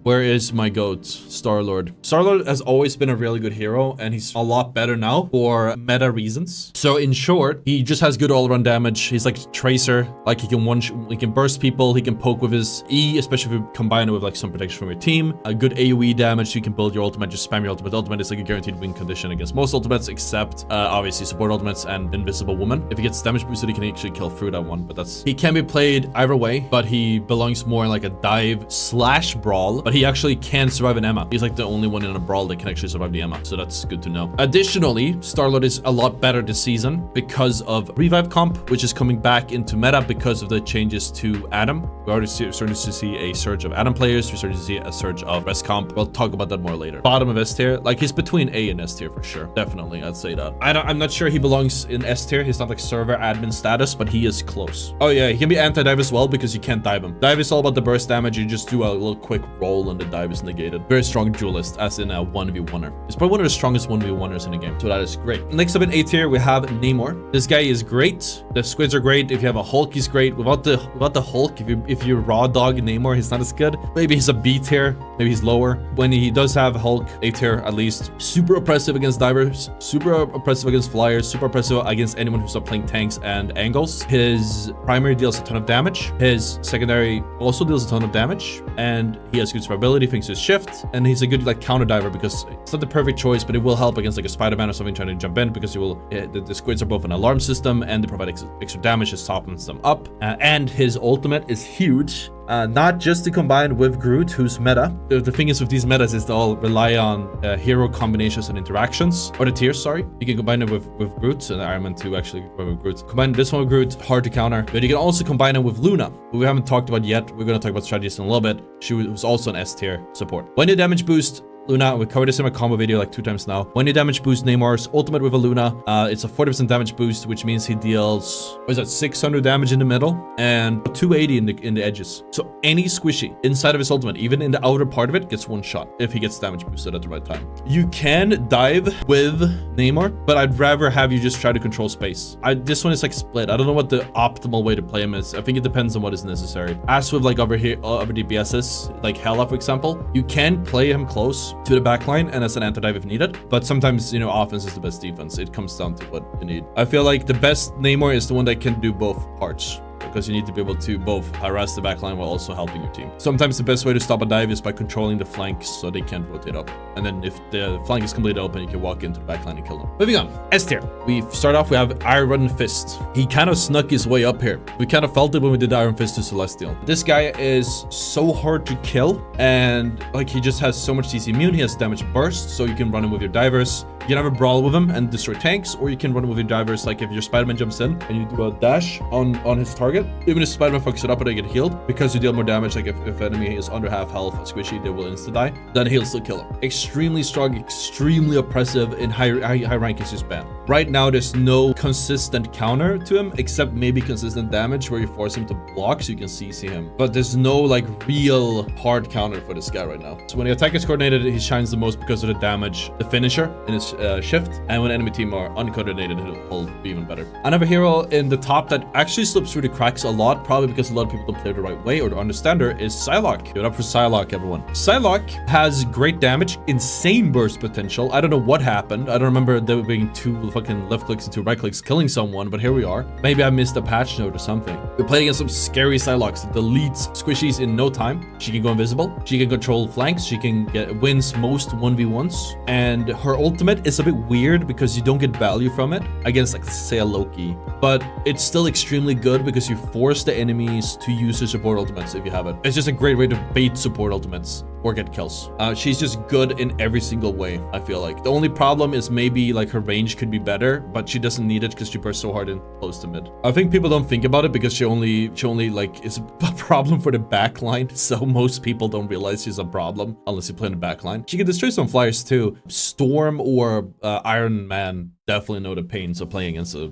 where is my goat? Star-Lord. Star-Lord has always been a really good hero, and he's a lot better now for meta reasons. So in short, he just has good all-around damage. He's like Tracer, like he can burst people, he can poke with his E, especially if you combine it with like some protection from your team. A good AoE damage, so you can build your ultimate, just spam your ultimate. Ultimate is like a guaranteed win condition against most ultimates, except obviously support ultimates and Invisible Woman. If he gets damage boosted, he can actually kill through that one, but he can be played either way, but he belongs more in like a dive/brawl, but he actually can survive an Emma. He's like the only one in a brawl that can actually survive the Emma, so that's good to know. Additionally, Star-Lord is a lot better this season because of Revive comp, which is coming back into meta because of the changes to Adam. We're already starting to see a surge of Adam players. We're starting to see a surge of rest comp. We'll talk about that more later. Bottom of S tier, like he's between A and S tier for sure. Definitely, I'd say that. I'm not sure he belongs in S tier. He's not like server admin status, but he is close. Oh yeah, he can be anti-dive as well because you can't dive him. Dive is all about the burst damage. You just do a little quick roll and the dive is negated. Very strong duelist, as in a 1v1er. He's probably one of the strongest 1v1ers in the game, so that is great. Next up in A tier, we have Namor. This guy is great. The squids are great. If you have a Hulk, he's great. Without the Hulk, if you raw dog Namor, he's not as good. Maybe he's a B tier. Maybe he's lower. When he does have Hulk, A tier at least. Super oppressive against divers. Super oppressive against flyers. Super oppressive against anyone who's not playing tanks and angles. His primary deals a ton of damage. His secondary also deals a ton of damage. And he has good survivability thanks to his shift. And he's a good like counter diver because it's not the perfect choice, but it will help against like a Spider-Man or something trying to jump in because you will. The squids are both an alarm system and they provide extra damage. It softens them up. And his ultimate is huge. Not just to combine with Groot, who's meta. The thing is with these metas is they all rely on hero combinations and interactions. Or the tiers, sorry. You can combine it with Groot, and Iron Man 2 actually with Groot. Combine this one with Groot, hard to counter. But you can also combine it with Luna, who we haven't talked about yet. We're going to talk about strategies in a little bit. She was also an S tier support. When you damage boost Luna, we covered this in my combo video like 2 times now. When you damage boost Namor's ultimate with a Luna, it's a 40% damage boost, which means he deals, what is that, 600 damage in the middle and 280 in the edges. So any squishy inside of his ultimate, even in the outer part of it, gets one shot if he gets damage boosted at the right time. You can dive with Namor, but I'd rather have you just try to control space. This one is like split. I don't know what the optimal way to play him is. I think it depends on what is necessary. As with like other DPSs, like Hela, for example, you can play him close to the backline and as an anti-dive if needed, but sometimes, you know, offense is the best defense. It comes down to what you need. I feel like the best Namor is the one that can do both parts, because you need to be able to both harass the backline while also helping your team. Sometimes the best way to stop a dive is by controlling the flanks so they can't rotate up. And then if the flank is completely open, you can walk into the backline and kill them. Moving on, S tier. We start off, we have Iron Fist. He kind of snuck his way up here. We kind of felt it when we did Iron Fist to Celestial. This guy is so hard to kill, and like he just has so much CC immune. He has damage burst, so you can run him with your divers. You can have a brawl with him and destroy tanks, or you can run with your divers, like if your Spider-Man jumps in and you do a dash on his target. Even if Spider-Man fucks it up and they get healed, because you deal more damage, like if enemy is under half health, squishy, they will insta-die, then he'll still kill him. Extremely strong, extremely oppressive. In high rank, he's just banned. Right now, there's no consistent counter to him, except maybe consistent damage where you force him to block so you can CC him. But there's no like real hard counter for this guy right now. So when the attack is coordinated, he shines the most because of the damage, the finisher in his shift, and when enemy team are uncoordinated, he'll be even better. Another hero in the top that actually slips through the cracks a lot, probably because a lot of people don't play the right way or don't understand her, is Psylocke. Give it up for Psylocke, everyone. Psylocke has great damage, insane burst potential. I don't know what happened. I don't remember there being 2 fucking left clicks and 2 right clicks killing someone, but here we are. Maybe I missed a patch note or something. We played against some scary Psylocks that deletes squishies in no time. She can go invisible. She can control flanks. She can wins most 1v1s, and her ultimate is a bit weird because you don't get value from it against, like, say a Loki, but it's still extremely good because you force the enemies to use their support ultimates if you have it. It's just a great way to bait support ultimates. or get kills. She's just good in every single way, I feel like. The only problem is maybe like her range could be better, but she doesn't need it because she bursts so hard in close to mid. I think people don't think about it because she only like is a problem for the backline, so most people don't realize she's a problem unless you play in the backline. She can destroy some flyers too. Storm or Iron Man definitely know the pains of playing against a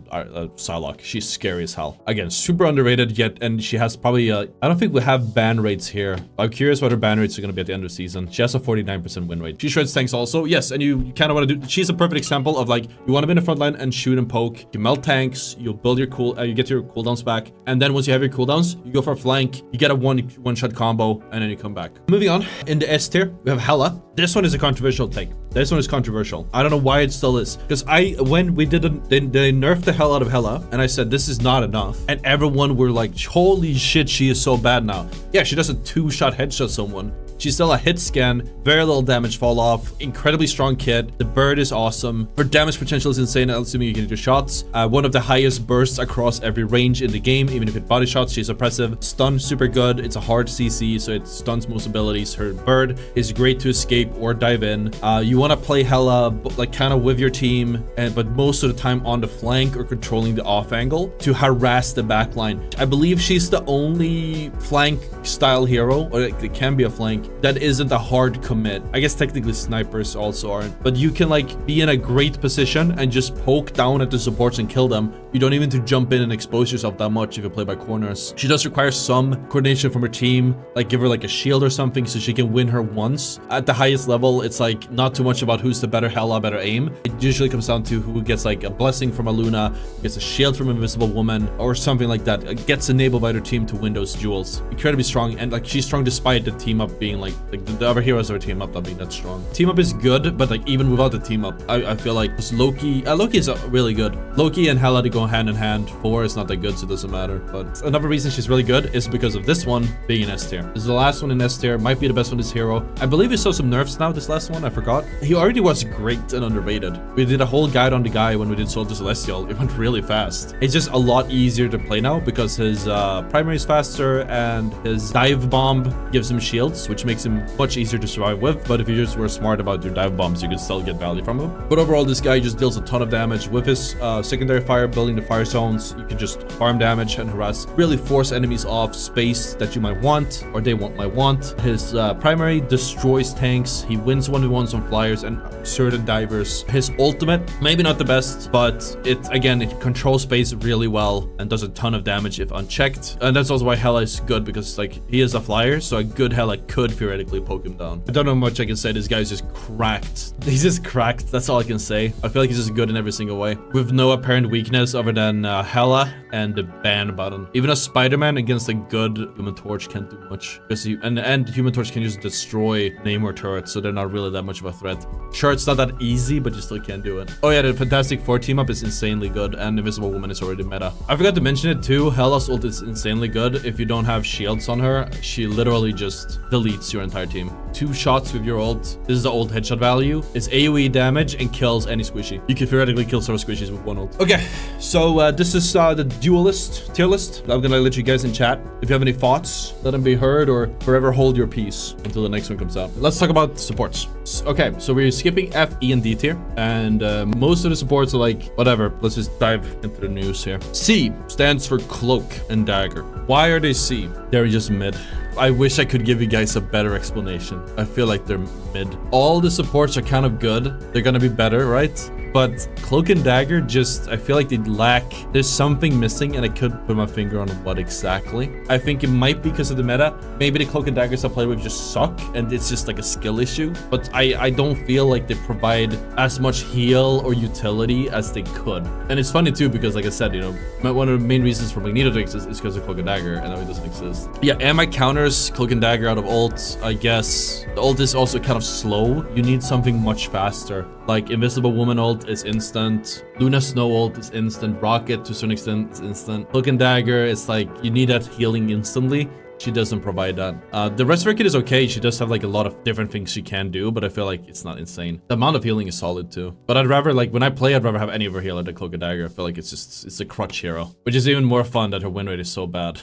Psylocke. She's scary as hell. Again, super underrated yet, and she has probably I don't think we have ban rates here. I'm curious what her ban rates are going to be at the end of the season. She has a 49% win rate. She shreds tanks also. Yes, and you kind of want to do, she's a perfect example of like, you want to be in the front line and shoot and poke. You melt tanks, you build your you get your cooldowns back, and then once you have your cooldowns, you go for a flank, you get a one-shot combo, and then you come back. Moving on, in the S tier, we have Hela. This one is a controversial take. This one is controversial. I don't know why it still is. Because when we did they nerfed the hell out of Hela, and I said, this is not enough. And everyone were like, holy shit, she is so bad now. Yeah, she does a 2-shot headshot someone. She's still a hit scan, very little damage fall off, incredibly strong kit. The bird is awesome. Her damage potential is insane, assuming you can hit your shots. One of the highest bursts across every range in the game, even if it body shots, she's oppressive. Stun, super good. It's a hard CC, so it stuns most abilities. Her bird is great to escape or dive in. You want to play Hela, like kind of with your team, but most of the time on the flank or controlling the off angle to harass the backline. I believe she's the only flank style hero, or it can be a flank, that isn't a hard commit. I guess technically snipers also aren't, but you can like be in a great position and just poke down at the supports and kill them. You don't even have to jump in and expose yourself that much if you play by corners. She does require some coordination from her team, like give her like a shield or something so she can win her once. At the highest level, it's like not too much about who's the better Hela, better aim. It usually comes down to who gets like a blessing from a Luna, gets a shield from Invisible Woman, or something like that. It gets enabled by their team to win those duels. Incredibly strong, and like she's strong despite the team up being like the other heroes are team up not being that strong. Team up is good, but like even without the team up, I feel like Loki is really good. Loki and Hela, they go hand in hand. Thor is not that good, so it doesn't matter. But another reason she's really good is because of this one being in S tier. This is the last one in S tier, might be the best one this hero. I believe we saw some nerfs now, this last one, I forgot. He already was great and underrated. We did a whole guide on the guy when we did Soldier Celestial. It went really fast. It's just a lot easier to play now because his primary is faster and his dive bomb gives him shields, which makes him much easier to survive with. But if you just were smart about your dive bombs, you could still get value from him. But overall, this guy just deals a ton of damage with his secondary fire, building the fire zones. You can just farm damage and harass, really force enemies off space that you might want or they might want. His primary destroys tanks. He wins 1v1s on flyers and certain divers. His ultimate, maybe not the best, but it controls space really well and does a ton of damage if unchecked. And that's also why Hela is good, because like he is a flyer, so a good Hela could theoretically poke him down. I don't know much I can say. This guy's just cracked. He's just cracked. That's all I can say. I feel like he's just good in every single way, with no apparent weakness other than Hela and the ban button. Even a Spider-Man against a good Human Torch can't do much, because and Human Torch can just destroy Namor turrets, so they're not really that much of a threat. Sure, it's not that easy, but you still can't do it. Oh yeah, the Fantastic Four team up is insanely good, and Invisible Woman is already meta. I forgot to mention it too. Hela's ult is insanely good. If you don't have shields on her, she literally just deletes your entire team. 2 shots with your ult. This is the ult headshot value. It's AoE damage and kills any squishy. You can theoretically kill several squishies with 1 ult. Okay, so this is the duelist tier list. I'm gonna let you guys in chat. If you have any thoughts, let them be heard, or forever hold your peace until the next one comes out. Let's talk about supports. Okay, so we're skipping F, E, and D tier, and most of the supports are like, whatever. Let's just dive into the news here. C stands for Cloak and Dagger. Why are they C? They're just mid. I wish I could give you guys a better explanation. I feel like they're mid. All the supports are kind of good. They're gonna be better, right? But Cloak and Dagger just, I feel like they lack, there's something missing, and I couldn't put my finger on what exactly. I think it might be because of the meta. Maybe the Cloak and Daggers I play with just suck, and it's just like a skill issue. But I don't feel like they provide as much heal or utility as they could. And it's funny too, because like I said, you know, one of the main reasons for Magneto to exist is because of Cloak and Dagger, and now it doesn't exist. Yeah, and my counters Cloak and Dagger out of ult, I guess. The ult is also kind of slow. You need something much faster. Like Invisible Woman ult is instant. Luna Snow ult is instant. Rocket to a certain extent is instant. Cloak and Dagger is like, you need that healing instantly. she doesn't provide that. The Resurrect Kit is okay. She does have like a lot of different things she can do, but I feel like it's not insane. The amount of healing is solid too. But I'd rather, like, when I play, I'd rather have any of her healer than Cloak and Dagger. I feel like it's a crutch hero, which is even more fun that her win rate is so bad.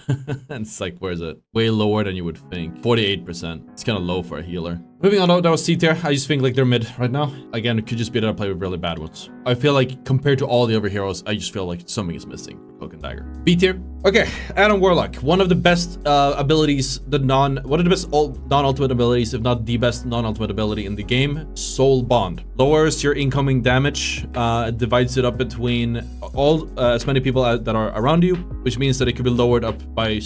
And it's like, where is it? Way lower than you would think. 48%. It's kind of low for a healer. Moving on, that was C tier. I just think like they're mid right now. Again, it could just be that I play with really bad ones. I feel like compared to all the other heroes, I just feel like something is missing for Cloak and Dagger. B tier. Okay, Adam Warlock. One of the best abilities, one of the best non-ultimate abilities, if not the best non-ultimate ability in the game, Soul Bond. Lowers your incoming damage, divides it up between as many people that are around you, which means that it could be lowered up by,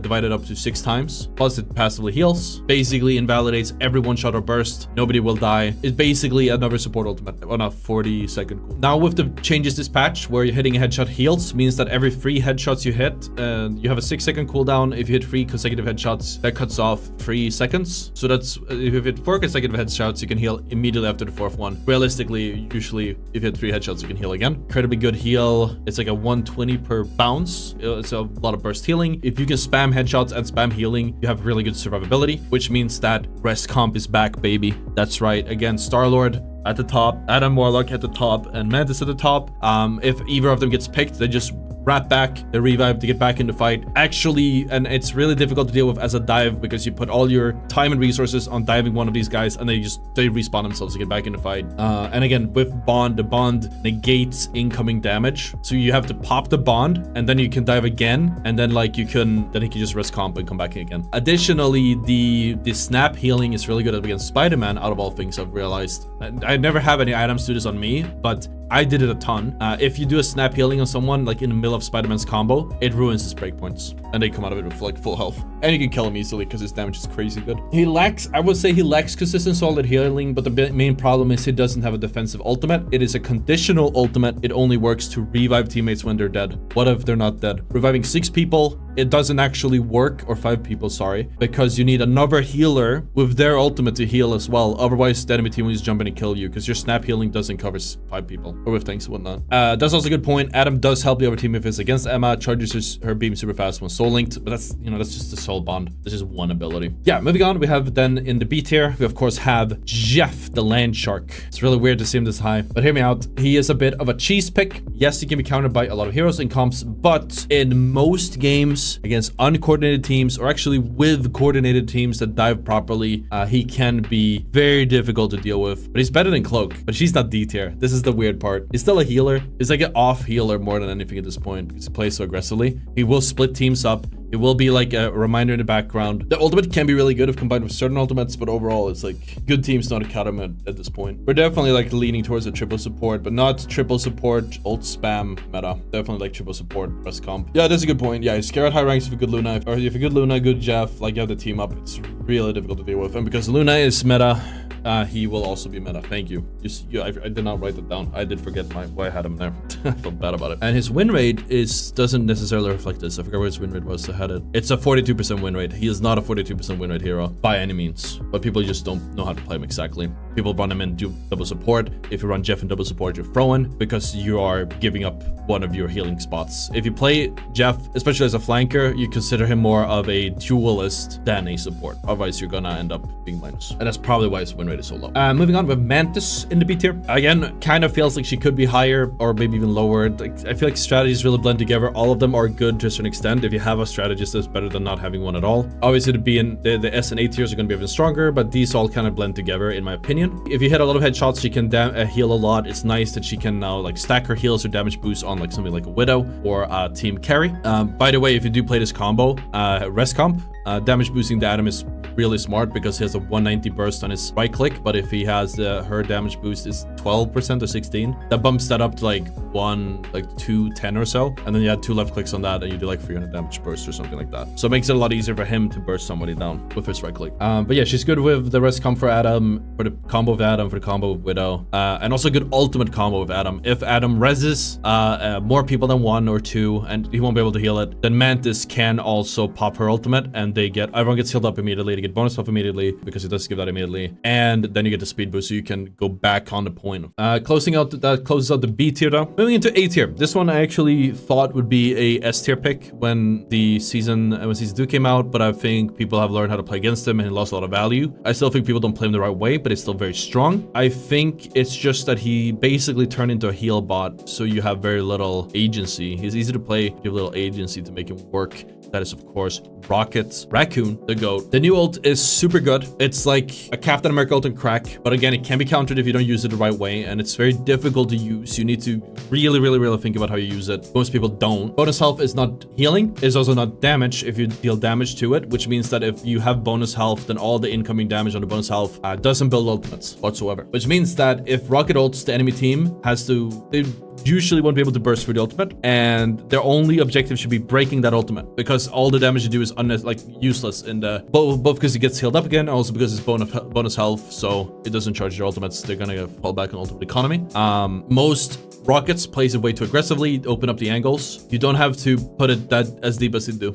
divided up to 6 times. Plus it passively heals, basically invalidates every one-shot or burst. Nobody will die. It's basically another support ultimate on a 40-second cooldown. Now with the changes this patch, where you're hitting a headshot heals, means that every 3 headshots you hit, you have a 6-second cooldown. If you hit 3 consecutive headshots, that cuts off 3 seconds. So that's, if you hit 4 consecutive headshots, you can heal immediately after the 4th one. Realistically, usually if you hit 3 headshots, you can heal again. Incredibly good heal. It's like a 120 per bounce. It's a lot of burst healing. If you can spam headshots and spam healing, you have really good survivability, which means that rest comp is back, baby. That's right. Again, Star-Lord at the top, Adam Warlock at the top, and Mantis at the top. If either of them gets picked, they just wrap back, they revive to get back in the fight. Actually, and it's really difficult to deal with as a dive because you put all your time and resources on diving one of these guys and they respawn themselves to get back in the fight. And again, with Bond, the Bond negates incoming damage. So you have to pop the Bond and then you can dive again. And then like he can just rest comp and come back in again. Additionally, the snap healing is really good against Spider-Man, out of all things I've realized. I never have any items do this on me, but I did it a ton. If you do a snap healing on someone, like in the middle of Spider-Man's combo, it ruins his breakpoints. And they come out of it with like full health. And you can kill him easily because his damage is crazy good. I would say he lacks consistent solid healing, but the main problem is he doesn't have a defensive ultimate. It is a conditional ultimate. It only works to revive teammates when they're dead. What if they're not dead? Reviving 6 people, it doesn't actually work, or 5 people, sorry, because you need another healer with their ultimate to heal as well. Otherwise, the enemy team will just jump in and kill you because your snap healing doesn't cover 5 people, or with tanks and whatnot. That's also a good point. Adam does help the other team if it's against Emma, charges her beam super fast when soul linked, but that's, that's just the soul bond. This is one ability. Yeah, moving on, we have then in the B tier, we of course have Jeff, the land shark. It's really weird to see him this high, but hear me out. He is a bit of a cheese pick. Yes, he can be countered by a lot of heroes and comps, but in most games against uncoordinated teams, or actually with coordinated teams that dive properly, he can be very difficult to deal with. But he's better than Cloak, but she's not D tier. This is the weird part. He's still a healer. He's like an off healer more than anything at this point because he plays so aggressively. He will split teams up. It will be like a reminder in the background. The ultimate can be really good if combined with certain ultimates, but overall it's like good teams don't count him at this point. We're definitely like leaning towards a triple support, but not triple support ult spam meta. Definitely like triple support press comp. Yeah, that's a good point. Yeah, you scare at high ranks with a good Luna, or if a good Luna, good Jeff, like you have the team up, it's really difficult to deal with. And because Luna is meta, he will also be meta. Thank you. I did not write that down. I did forget why I had him there. I felt bad about it. And his win rate doesn't necessarily reflect this. I forgot what his win rate was. I had it. It's a 42% win rate. He is not a 42% win rate hero by any means, but people just don't know how to play him exactly. People run him in double support. If you run Jeff in double support, you're throwing because you are giving up one of your healing spots. If you play Jeff, especially as a flanker, you consider him more of a duelist than a support. Otherwise, you're gonna end up being minus. And that's probably why his win rate is so low. Moving on with Mantis in the B tier. Again, kind of feels like she could be higher or maybe even lower. Like, I feel like strategies really blend together. All of them are good to a certain extent. If you have a strategist that's better than not having one at all. Obviously, the S and A tiers are going to be even stronger, but these all kind of blend together in my opinion. If you hit a lot of headshots, she can heal a lot. It's nice that she can now like stack her heals or damage boost on like something like a Widow or a team carry. By the way, if you do play this combo, rest comp, damage boosting the Adam is really smart because he has a 190 burst on his right click, but if he has her damage boost is 12% or 16, that bumps that up to like 210 or so, and then you add 2 left clicks on that and you do like 300 damage burst or something like that. So it makes it a lot easier for him to burst somebody down with his right click. But yeah, she's good with the rest comp for Adam, for the combo of Adam, for the combo of Widow, and also good ultimate combo of Adam. If Adam reses more people than 1 or 2 and he won't be able to heal it, then Mantis can also pop her ultimate and they get, everyone gets healed up immediately, they get bonus health immediately, because it does give that immediately, and then you get the speed boost, so you can go back on the point. Closing out, that closes out the B tier though. Moving into A tier. This one I actually thought would be a S tier pick when season 2 came out, but I think people have learned how to play against him and he lost a lot of value. I still think people don't play him the right way, but it's still very strong. I think it's just that he basically turned into a heal bot, so you have very little agency. He's easy to play, you have little agency to make him work. That is, of course, Rocket Raccoon, the GOAT. The new ult is super good. It's like a Captain America ult in crack, but again, it can be countered if you don't use it the right way, and it's very difficult to use. You need to really think about how you use it. Most people don't. Bonus health is not healing, is also not damage if you deal damage to it, which means that if you have bonus health, then all the incoming damage on the bonus health doesn't build ultimates whatsoever. Which means that if Rocket ults, the enemy team has to... They usually won't be able to burst through the ultimate, and their only objective should be breaking that ultimate, because all the damage you do is useless in the both because it gets healed up again, also because it's bonus health, so it doesn't charge their ultimates. They're gonna fall back on ultimate economy. Most Rockets plays it way too aggressively, open up the angles. You don't have to put it that as deep as they do.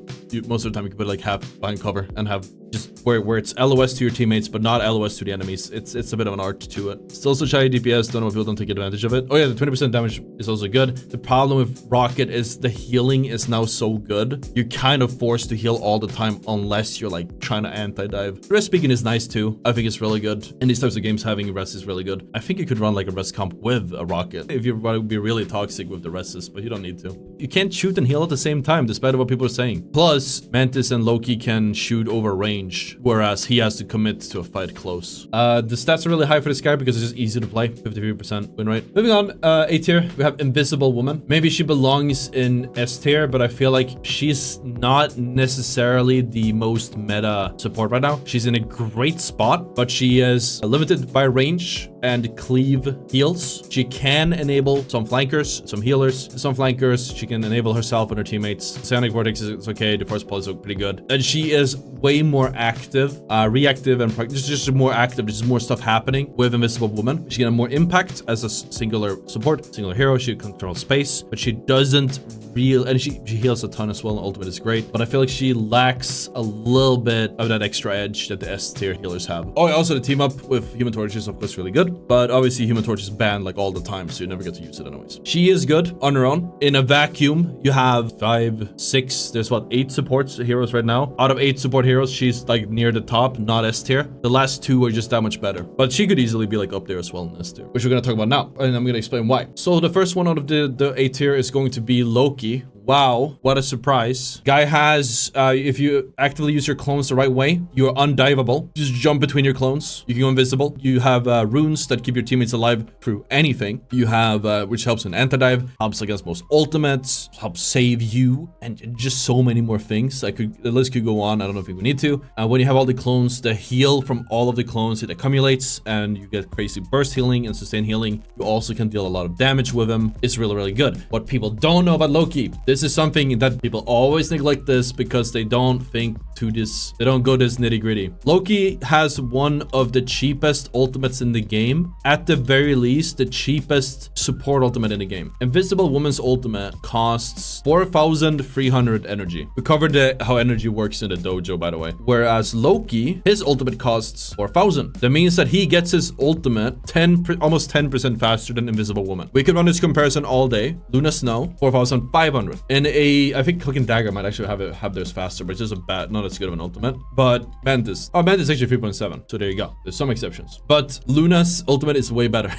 Most of the time you can put it like half behind cover and have just where it's LOS to your teammates, but not LOS to the enemies. It's a bit of an art to it. Still such high DPS, don't know if people don't take advantage of it. Oh yeah, the 20% damage is also good. The problem with Rocket is the healing is now so good. You're kind of forced to heal all the time unless you're like trying to anti-dive. Rest speaking is nice too. I think it's really good. In these types of games, having rest is really good. I think you could run like a rest comp with a Rocket if you want to be really toxic with the rests, but you don't need to. You can't shoot and heal at the same time, despite what people are saying. Plus, Mantis and Loki can shoot over range, whereas he has to commit to a fight close. The stats are really high for this guy because it's just easy to play. 53% win rate. Moving on, A tier, we have Invisible Woman. Maybe she belongs in S tier, but I feel like she's not necessarily the most meta support right now. She's in a great spot, but she is limited by range and cleave heals. She can enable some flankers, some healers, some flankers. She can enable herself and her teammates. Psionic Vortex is okay. The Force Pulse is pretty good. And she is way more active, reactive, and just more active. There's more stuff happening with Invisible Woman. She can have more impact as a singular support, singular hero. She controls space, but she doesn't and she heals a ton as well, and ultimate is great, but I feel like she lacks a little bit of that extra edge that the S tier healers have. Oh, also the team up with Human Torch is of course really good, but obviously Human Torch is banned like all the time, so you never get to use it anyways. She is good on her own. In a vacuum, you have 5, 6, there's what, 8 supports heroes right now. Out of 8 support heroes, she's like near the top, not S tier. The last 2 are just that much better, but she could easily be like up there as well in S tier, which we're gonna talk about now, and I'm gonna explain why. So the first one out of the A tier is going to be Loki. Wow, what a surprise. Guy has, if you actively use your clones the right way, you're undiveable. Just jump between your clones. You can go invisible. You have runes that keep your teammates alive through anything. You have, which helps in anti-dive, helps against most ultimates, helps save you, and just so many more things. The list could go on. I don't know if we need to. When you have all the clones, the heal from all of the clones, it accumulates, and you get crazy burst healing and sustain healing. You also can deal a lot of damage with him. It's really, really good. What people don't know about Loki, this is something that people always neglect this because they don't think to this, they don't go this nitty gritty. Loki has one of the cheapest ultimates in the game. At the very least, the cheapest support ultimate in the game. Invisible Woman's ultimate costs 4,300 energy. We covered how energy works in the dojo, by the way. Whereas Loki, his ultimate costs 4,000. That means that he gets his ultimate almost 10% faster than Invisible Woman. We could run this comparison all day. Luna Snow, 4,500. And I think Cloak and Dagger might actually have theirs faster, but it's just not as good of an ultimate. But Mantis actually 3.7. So there you go. There's some exceptions. But Luna's ultimate is way better.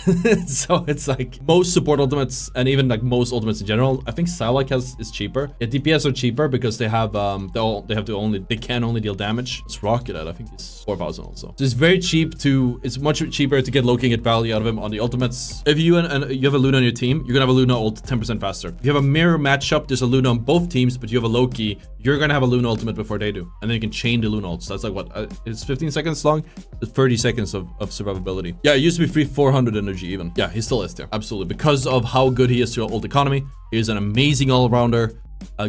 So it's like most support ultimates, and even like most ultimates in general. I think Psylocke is cheaper. Yeah, DPS are cheaper because they have they can only deal damage. It's Rocket at I think it's 4,000 also. So it's very cheap it's much cheaper to get Loki and get value out of him on the ultimates. If you you have a Luna on your team, you're gonna have a Luna ult 10% faster. If you have a mirror matchup, there's a Luna on both teams, but you have a Loki, you're gonna have a Luna ultimate before they do, and then you can chain the Luna ults. That's like what it's 15 seconds long. It's 30 seconds of survivability. Yeah, it used to be 400 energy even. Yeah, he still is there, absolutely, because of how good he is to ult economy. He is an amazing all-rounder.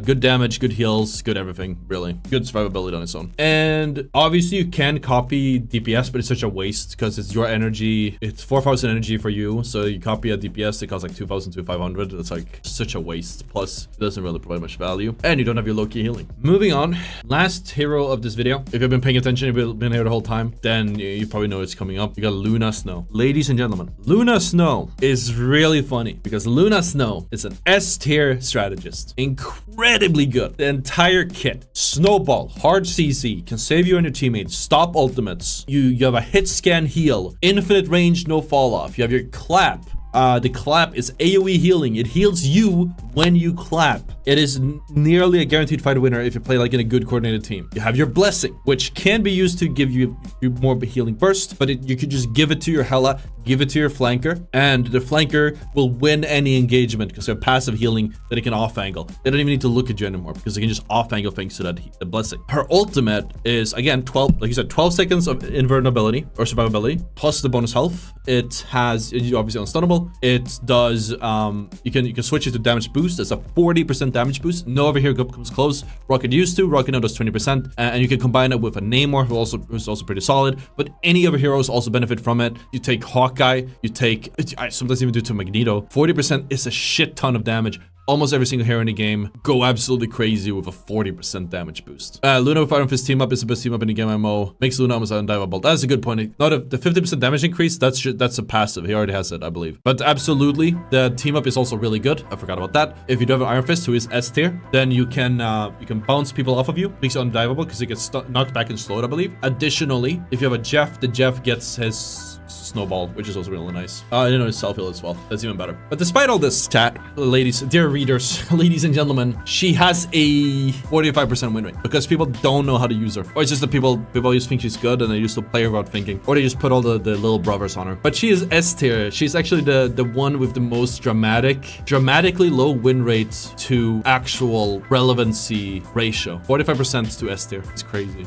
Good damage, good heals, good everything, really. Good survivability on its own. And obviously you can copy DPS, but it's such a waste because it's your energy. It's 4,000 energy for you. So you copy a DPS, it costs like 2,000 to 500. It's like such a waste. Plus, it doesn't really provide much value. And you don't have your Loki healing. Moving on, last hero of this video. If you've been paying attention, if you've been here the whole time, then you probably know it's coming up. You got Luna Snow. Ladies and gentlemen, Luna Snow is really funny because Luna Snow is an S tier strategist. Incredibly good. The entire kit, Snowball, hard CC, can save you and your teammates, stop ultimates. You have a hit scan heal, infinite range, no fall off. You have your clap. The clap is AoE healing. It heals you when you clap. It is nearly a guaranteed fight winner if you play like in a good coordinated team. You have your blessing, which can be used to give you more healing burst, but you could just give it to your Hela, give it to your flanker, and the flanker will win any engagement because they have passive healing that it can off angle. They don't even need to look at you anymore because they can just off angle thanks to the blessing. Her ultimate is again 12, like you said, 12 seconds of invulnerability or survivability plus the bonus health. It has obviously unstunnable. It does you can switch it to damage boost. It's a 40% damage boost. No other hero comes close. Rocket used to. Rocket now does 20%, and you can combine it with a Namor, who's also pretty solid. But any other heroes also benefit from it. You take Hawkeye. You take I sometimes even do to Magneto. 40% is a shit ton of damage. Almost every single hero in the game go absolutely crazy with a 40% damage boost. Luna with Iron Fist team up is the best team up in the game MMO. Makes Luna almost undivable. That's a good point. Not the 50% damage increase, that's a passive. He already has it, I believe. But absolutely, the team up is also really good. I forgot about that. If you do have an Iron Fist who is S tier, then you can bounce people off of you. Makes it undivable because he gets knocked back and slowed, I believe. Additionally, if you have a Jeff, the Jeff gets his Snowball, which is also really nice. I didn't know his self-heal as well. That's even better. But despite all this chat, ladies, dear readers, ladies and gentlemen, she has a 45% win rate because people don't know how to use her. Or it's just that people just think she's good and they used to play her without thinking. Or they just put all the little brothers on her. But she is S tier. She's actually the one with the most dramatically low win rate to actual relevancy ratio. 45% to S tier. It's crazy.